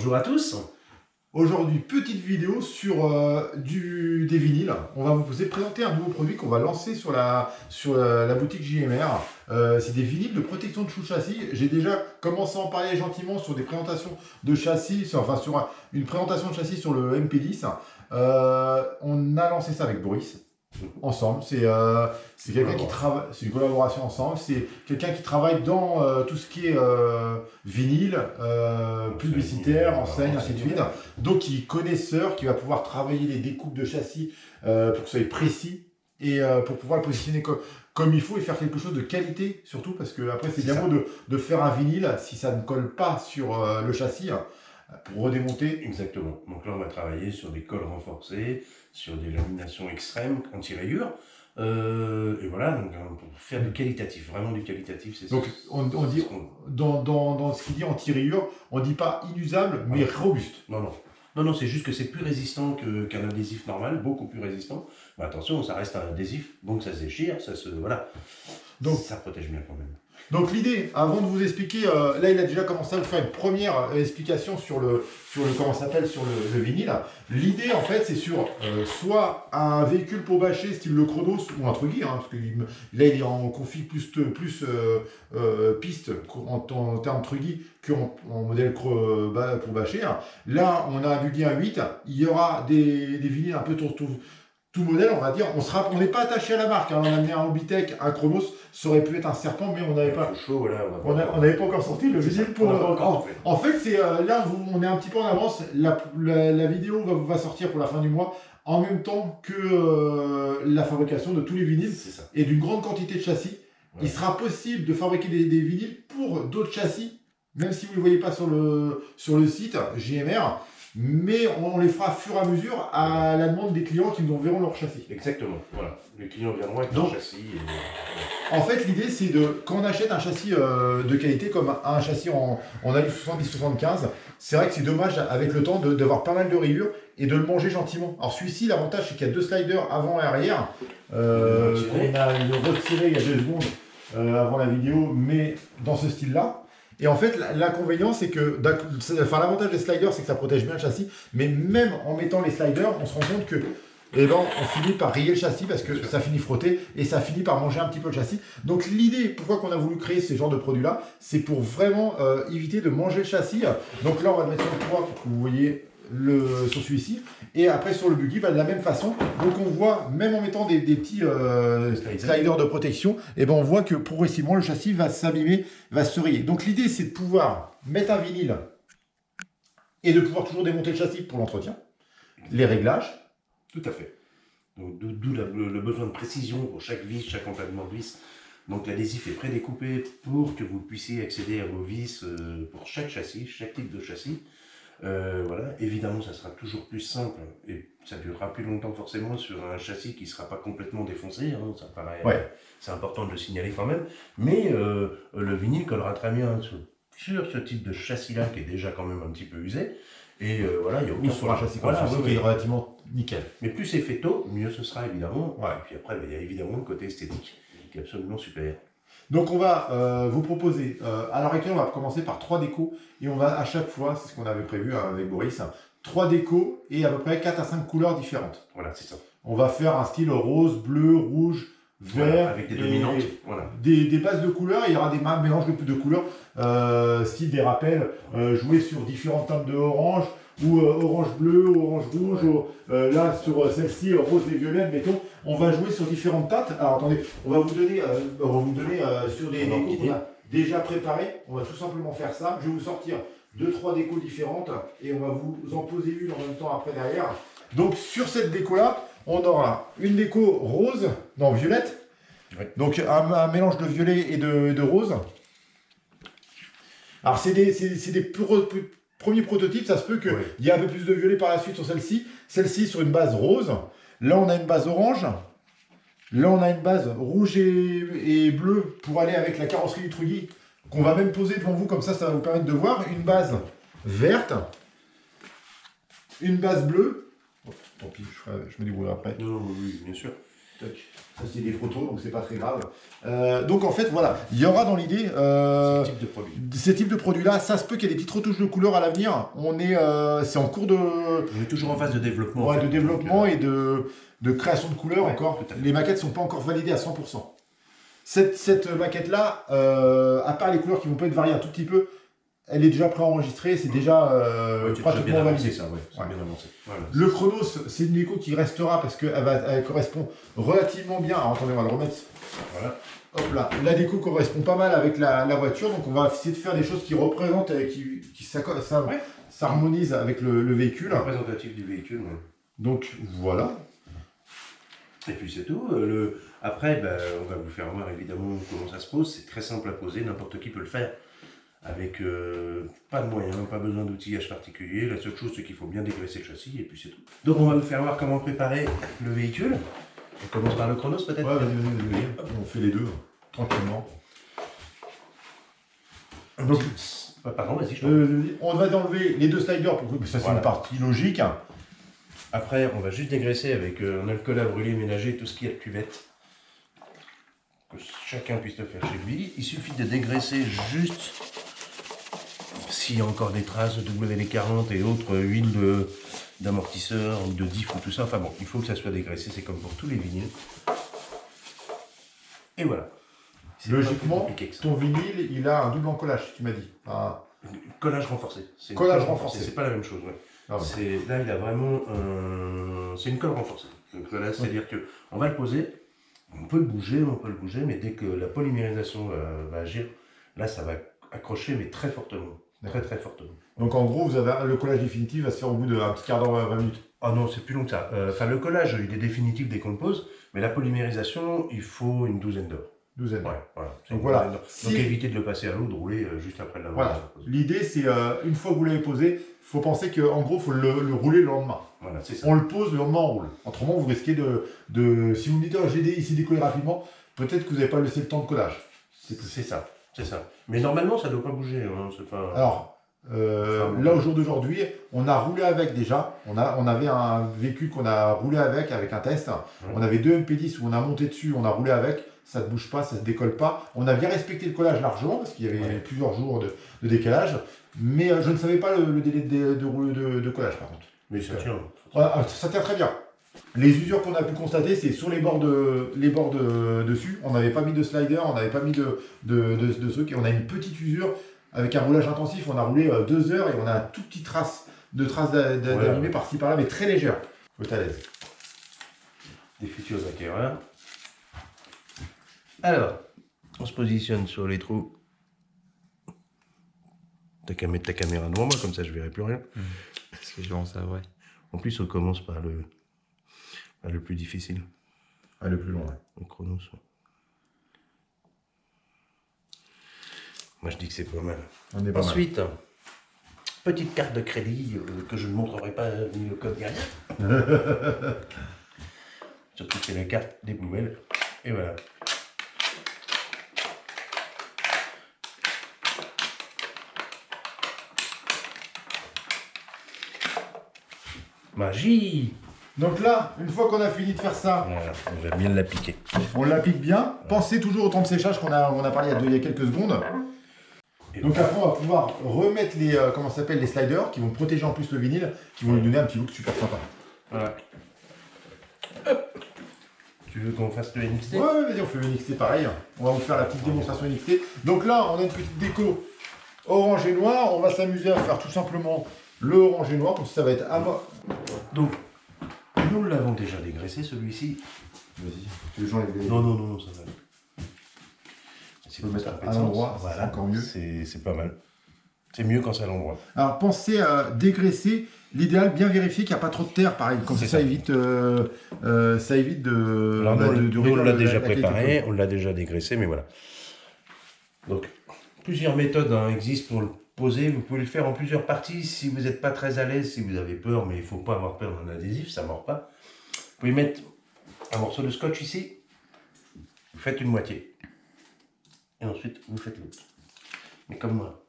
Bonjour à tous. Aujourd'hui, petite vidéo sur des vinyles. On va vous présenter un nouveau produit qu'on va lancer sur la boutique JMR. C'est des vinyles de protection de sous-châssis. J'ai déjà commencé à en parler gentiment sur des présentations de châssis, enfin sur une présentation de châssis sur le MP10. On a lancé ça avec Boris. Ensemble, c'est quelqu'un qui travaille, c'est une collaboration ensemble, c'est quelqu'un qui travaille dans tout ce qui est vinyle, publicitaire, enseigne, ainsi de suite. Donc il est connaisseur, qui va pouvoir travailler les découpes de châssis pour que ce soit précis et pour pouvoir le positionner comme il faut et faire quelque chose de qualité surtout, parce que après c'est bien beau de faire un vinyle si ça ne colle pas sur le châssis. Pour redémonter. Exactement. Donc là, on va travailler sur des colles renforcées, sur des laminations extrêmes, anti-rayures. Et voilà, donc, pour faire du qualitatif, vraiment du qualitatif, c'est ça. Donc on dit, dans ce qu'il dit anti-rayure, on ne dit pas inusable, mais robuste. Non, non. Non, non, c'est juste que c'est plus résistant qu'un adhésif normal, beaucoup plus résistant. Mais attention, ça reste un adhésif, donc ça se déchire, voilà. Donc ça protège bien quand même. Donc l'idée, avant de vous expliquer, là il a déjà commencé à vous faire une première explication sur le vinyle. L'idée en fait c'est sur soit un véhicule pour bâcher style le Chronos ou un Truggy, parce que là il est en config plus piste en termes Truggy qu'en modèle pour bâcher. Là on a un Buggy 1.8, il y aura des vinyles un peu tout modèle, on va dire. On n'est pas attaché à la marque. On a mis un Hobbytech, un Chronos, ça aurait pu être un Serpent, mais on n'avait pas. Chaud, voilà, on n'avait pas encore sorti le vinyle pour. En fait, c'est là on est un petit peu en avance. La vidéo va sortir pour la fin du mois, en même temps que la fabrication de tous les vinyles et d'une grande quantité de châssis. Ouais. Il sera possible de fabriquer des vinyles pour d'autres châssis, même si vous ne les voyez pas sur le site JMR. Mais on les fera au fur et à mesure à la demande des clients qui nous enverront leur châssis. Exactement, voilà. Les clients viendront avec leur châssis. Et... En fait, l'idée, c'est quand on achète un châssis de qualité, comme un châssis en alu 70-75, c'est vrai que c'est dommage avec le temps d'avoir pas mal de rayures et de le manger gentiment. Alors celui-ci, l'avantage, c'est qu'il y a deux sliders avant et arrière. On a retiré il y a 2 secondes avant la vidéo, mais dans ce style-là. Et en fait, l'inconvénient, c'est que, l'avantage des sliders, c'est que ça protège bien le châssis, mais même en mettant les sliders, on se rend compte que, on finit par rayer le châssis parce que ça finit frotter et ça finit par manger un petit peu le châssis. Donc l'idée, pourquoi qu'on a voulu créer ce genre de produit-là, c'est pour vraiment éviter de manger le châssis. Donc là, on va le mettre sur le toit pour que vous voyez sur celui-ci, et après sur le buggy de la même façon. Donc on voit, même en mettant des petits sliders de protection, on voit que progressivement le châssis va s'abîmer, va se rayer. Donc l'idée, c'est de pouvoir mettre un vinyle et de pouvoir toujours démonter le châssis pour l'entretien, les réglages. Tout à fait. Donc d'où le besoin de précision pour chaque vis, chaque empattement de vis. Donc l'adhésif est prédécoupé pour que vous puissiez accéder à vos vis pour chaque châssis, chaque type de châssis. Voilà, évidemment ça sera toujours plus simple et ça durera plus longtemps forcément sur un châssis qui ne sera pas complètement défoncé, ça paraît, c'est important de le signaler quand même, mais le vinyle collera très bien sur ce type de châssis là qui est déjà quand même un petit peu usé, et voilà, il y a aucun sur un châssis comme ça qui est relativement nickel. Mais plus c'est fait tôt, mieux ce sera évidemment, et puis après il y a évidemment le côté esthétique qui est absolument super. Donc on va vous proposer, à l'heure actuelle on va commencer par 3 décos et on va à chaque fois, c'est ce qu'on avait prévu avec Boris, 3 décos et à peu près 4 à 5 couleurs différentes. Voilà, c'est ça. On va faire un style rose, bleu, rouge, vert, avec des dominantes, des bases de couleurs, il y aura des mélanges de couleurs, style des rappels, jouer sur différentes teintes de orange, ou orange bleu, orange rouge, là sur celle-ci rose et violet, mettons, on va jouer sur différentes teintes. Alors attendez, on va vous donner sur des décos qu'on a déjà préparés, on va tout simplement faire ça. Je vais vous sortir 2-3 décos différentes et on va vous en poser une en même temps après derrière. Donc sur cette déco-là, on aura une déco rose, non violette, donc un mélange de violet et de rose. Alors c'est des premier prototype, ça se peut qu'il y ait un peu plus de violet par la suite sur celle-ci. Celle-ci sur une base rose. Là, on a une base orange. Là, on a une base rouge et bleu pour aller avec la carrosserie du Truggy, qu'on va même poser devant vous, comme ça va vous permettre de voir. Une base verte. Une base bleue. Oh, tant pis, je me débrouillerai après. Oui, bien sûr. Toc. Ça c'est des photos, donc c'est pas très grave. Donc en fait, voilà, il y aura dans l'idée Ce type de produit. ces types de produits-là. Ça se peut qu'il y ait des petites retouches de couleurs à l'avenir. C'est en cours de, On est toujours en phase de développement. ouais, en fait. de développement Donc, et de création de couleurs ouais, encore. tout à fait. Les maquettes sont pas encore validées à 100%. Cette maquette-là, à part les couleurs qui vont peut-être varier un tout petit peu, elle est déjà préenregistrée, c'est déjà ouais, tu as pratiquement bien avancé validé. ça, ouais. C'est Ouais. bien avancé. Voilà. Le Chronos, c'est une déco qui restera parce qu'elle correspond relativement bien. Alors, attendez, on va le remettre. Voilà. Hop là. La déco correspond pas mal avec la voiture, donc on va essayer de faire des choses qui représentent, qui Ouais. s'harmonisent avec le véhicule. Représentatif du véhicule. Ouais. Donc voilà. Et puis c'est tout. Après, on va vous faire voir évidemment comment ça se pose. C'est très simple à poser, n'importe qui peut le faire. Avec pas de moyens, pas besoin d'outillage particulier. La seule chose, c'est qu'il faut bien dégraisser le châssis et puis c'est tout. Donc on va vous faire voir comment préparer le véhicule. On commence par le Chronos peut-être. Ouais, vas-y. On fait les deux, tranquillement. Donc, Pardon, vas-y, je t'en on va enlever les deux sliders, pour que ça c'est Voilà. une partie logique. Après, on va juste dégraisser avec un alcool à brûler, ménager tout ce qu'il y a de cuvette. Que chacun puisse le faire chez lui. Il suffit de dégraisser juste s'il y a encore des traces de WD-40 et autres huiles d'amortisseur, de diff ou tout ça. Enfin bon, il faut que ça soit dégraissé, c'est comme pour tous les vinyles. Et voilà. C'est pas plus Logiquement, compliqué que ça. ton vinyle, il a un double encollage, tu m'as dit. Collage renforcé. C'est une Collage colle renforcé. C'est pas la même chose, ouais. Ah ouais. Là, il a vraiment c'est une colle renforcée. Donc là, c'est-à-dire que on va le poser, on peut le bouger, mais dès que la polymérisation va agir, là, ça va accrocher, mais très fortement. Très fortement. Donc en gros, le collage définitif va se faire au bout d'un petit quart d'heure, 20 minutes. Ah non, c'est plus long que ça. Enfin, le collage, il est définitif dès qu'on le pose, mais la polymérisation, il faut une douzaine d'heures. Douzaine. Ouais, voilà. C'est Donc une voilà. douzaine d'heures. Donc évitez de le passer à l'eau, de rouler juste après l'avoir Voilà. posé. L'idée, c'est une fois que vous l'avez posé, il faut penser qu'en gros, il faut le rouler le lendemain. Voilà, c'est ça. On le pose, le lendemain, on roule. Autrement, vous risquez si vous me dites, oh, j'ai ici décollé rapidement, peut-être que vous n'avez pas laissé le temps de collage. C'est ça. Mais normalement, ça ne doit pas bouger. Hein, c'est pas... Alors, là, au jour d'aujourd'hui, on a roulé avec déjà. On avait un véhicule qu'on a roulé avec un test. On avait deux MP10 où on a monté dessus, on a roulé avec. Ça ne bouge pas, ça ne se décolle pas. On a bien respecté le collage largement parce qu'il y avait plusieurs jours de décalage. Mais je ne savais pas le délai de collage par contre. Mais ça tient. Ça tient très bien. Les usures qu'on a pu constater, c'est sur les bords dessus. On n'avait pas mis de slider, on n'avait pas mis de trucs. Et on a une petite usure avec un roulage intensif. On a roulé 2 heures et on a un tout petit trace d'abîmé par-ci par-là, mais très légère. Faut être à l'aise. Des futurs acquéreurs. Alors, on se positionne sur les trous. T'as qu'à mettre ta caméra devant moi, comme ça je verrai plus rien. Parce que je pense à vrai. En plus, on commence par le plus difficile, Le plus long, ouais. le Chronos. Moi, je dis que c'est pas mal. On est pas mal. Ensuite, petite carte de crédit que je ne montrerai pas ni le code ni rien. Surtout que c'est la carte des poubelles. Et voilà. Magie! Donc là, une fois qu'on a fini de faire ça, Voilà, on va bien l'appliquer. on l'applique bien. Pensez toujours au temps de séchage qu'on a parlé il y a quelques secondes. Donc après, on va pouvoir remettre les sliders qui vont protéger en plus le vinyle, qui vont lui donner un petit look super sympa. Voilà. Hop. Tu veux qu'on fasse le NXT? Ouais, vas-y, on fait le NXT pareil. On va vous faire la petite démonstration NXT. Donc là, on a une petite déco orange et noir. On va s'amuser à faire tout simplement le orange et noir, comme ça va être à moi. Donc, nous l'avons déjà dégraissé celui-ci. Vas-y, tu veux que j'enlève les... Non, ça va. Tu peux le mettre à l'endroit, voilà, c'est encore mieux. C'est pas mal. C'est mieux quand c'est à l'endroit. Alors pensez à dégraisser. L'idéal, bien vérifier qu'il n'y a pas trop de terre, pareil. Comme ça, ça évite de. Alors nous, on l'a déjà préparé, on l'a déjà dégraissé, mais voilà. Donc, plusieurs méthodes existent pour le poser. Vous pouvez le faire en plusieurs parties si vous n'êtes pas très à l'aise, si vous avez peur, mais il ne faut pas avoir peur d'un adhésif, ça ne mord pas. Vous pouvez mettre un morceau de scotch ici, vous faites une moitié. Et ensuite, vous faites l'autre. Mais comme moi,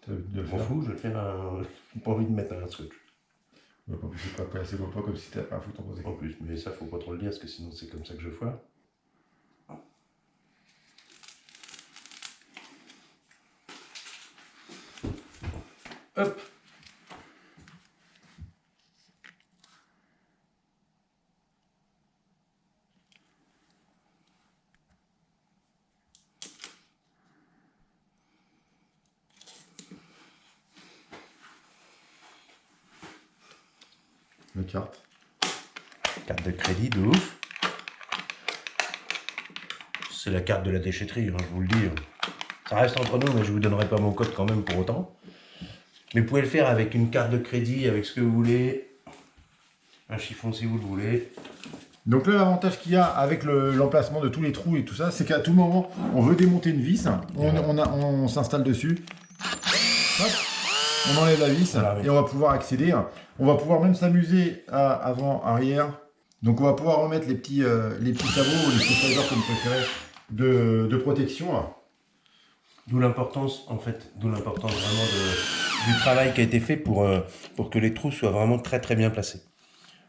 je m'en fous, je vais le faire j'ai pas envie de mettre un scotch. En plus, c'est pas assez pas comme si t'avais pas un foot en posé. En plus, mais ça, faut pas trop le dire, parce que sinon, c'est comme ça que je foire. Hop. La carte. Carte de crédit de ouf. C'est la carte de la déchetterie, hein, je vous le dis. Ça reste entre nous, mais je vous donnerai pas mon code quand même pour autant. Mais vous pouvez le faire avec une carte de crédit, avec ce que vous voulez. Un chiffon si vous le voulez. Donc là, l'avantage qu'il y a avec l'emplacement de tous les trous et tout ça, c'est qu'à tout moment, on veut démonter une vis, on s'installe dessus, hop, on enlève la vis Voilà, oui. et on va pouvoir accéder. On va pouvoir même s'amuser à avant, arrière. Donc on va pouvoir remettre les petits sabots ou les sliders comme vous préférez de protection. D'où l'importance, en fait, vraiment du travail qui a été fait pour que les trous soient vraiment très très bien placés.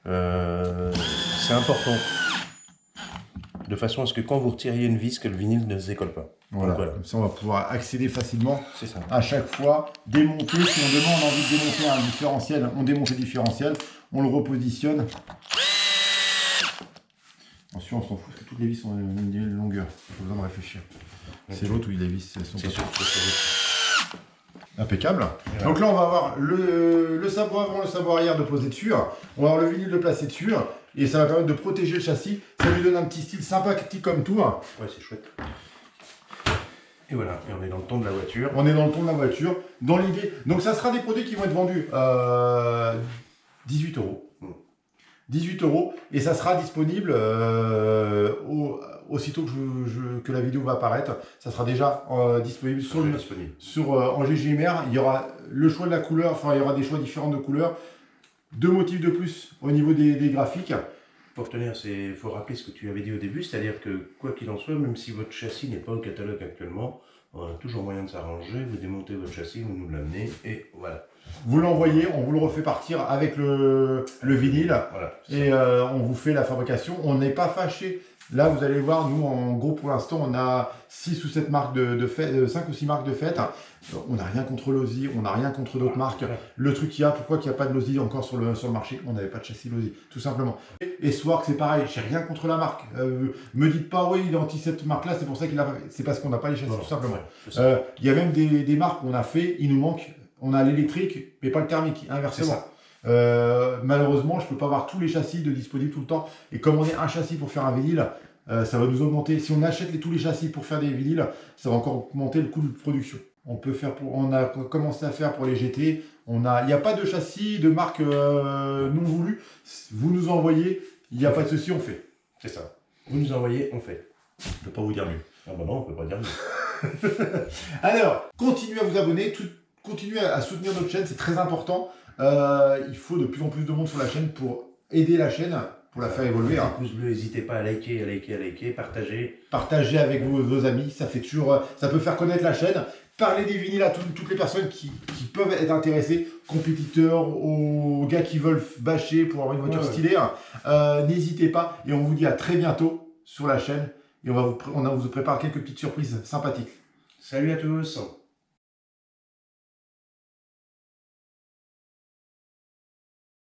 C'est important. De façon à ce que quand vous retiriez une vis, que le vinyle ne se décolle pas. Voilà. Donc, voilà. Comme ça on va pouvoir accéder facilement C'est ça. à chaque fois. Démonter, si on demande envie de démonter un différentiel, on démonte le différentiel, on le repositionne. Ensuite on s'en fout parce que toutes les vis ont la même longueur, pas besoin de réfléchir. C'est l'autre où les vis elles sont C'est pas sûr, c'est sûr. impeccable. Voilà. Donc là on va avoir le sabot avant, le sabot arrière de poser dessus. On va avoir le vinyle de placer dessus. Et ça va permettre de protéger le châssis. Ça lui donne un petit style sympathique comme tout. Ouais, c'est chouette. Et voilà, et on est dans le ton de la voiture. On est dans le ton de la voiture. Dans l'idée. Donc ça sera des produits qui vont être vendus 18 €. 18 € et ça sera disponible aussitôt que la vidéo va apparaître. Ça sera déjà disponible en GGMR. Il y aura le choix de la couleur, enfin il y aura des choix différents de couleurs. 2 motifs de plus au niveau des graphiques. Pour retenir, il faut rappeler ce que tu avais dit au début, c'est-à-dire que quoi qu'il en soit, même si votre châssis n'est pas au catalogue actuellement, on a toujours moyen de s'arranger, vous démontez votre châssis, vous nous l'amenez, et voilà. Vous l'envoyez, on vous le refait partir avec le vinyle, Voilà. et on vous fait la fabrication. On n'est pas fâché. Là, vous allez voir, nous, en gros, pour l'instant, on a 6 ou 7 marques de fête, 5 ou 6 marques de fête. On n'a rien contre l'Audi, on n'a rien contre d'autres marques. Le truc qu'il y a, pourquoi qu'il n'y a pas de l'Audi encore sur le marché? On n'avait pas de châssis l'Audi, tout simplement. Et Swark, c'est pareil, j'ai rien contre la marque. Me dites pas, oui, il est anti cette marque-là, c'est pour ça qu'il a. C'est parce qu'on n'a pas les châssis, tout simplement. Il y a même des marques qu'on a fait, il nous manque. On a l'électrique, mais pas le thermique, inversement. Malheureusement, je ne peux pas avoir tous les châssis de disponibles tout le temps. Et comme on est un châssis pour faire un vinyle, ça va nous augmenter. Si on achète tous les châssis pour faire des vinyles, ça va encore augmenter le coût de production. On a commencé à faire pour les GT. Il n'y a pas de châssis de marque non voulu. Vous nous envoyez, il n'y a pas de souci, on fait. C'est ça. Vous nous envoyez, on fait. Je ne peux pas vous dire mieux. Ah bah non, on peut pas dire mieux. Alors, continuez à vous abonner, continuez à soutenir notre chaîne, c'est très important. Il faut de plus en plus de monde sur la chaîne pour aider la chaîne, pour la faire évoluer. Un pouce bleu, n'hésitez pas à liker, partager. Partagez avec vos amis, ça fait toujours, ça peut faire connaître la chaîne. Parlez des vinyles à toutes les personnes qui peuvent être intéressées, compétiteurs, aux gars qui veulent bâcher pour avoir une voiture stylée. N'hésitez pas et on vous dit à très bientôt sur la chaîne et on vous prépare quelques petites surprises sympathiques. Salut à tous.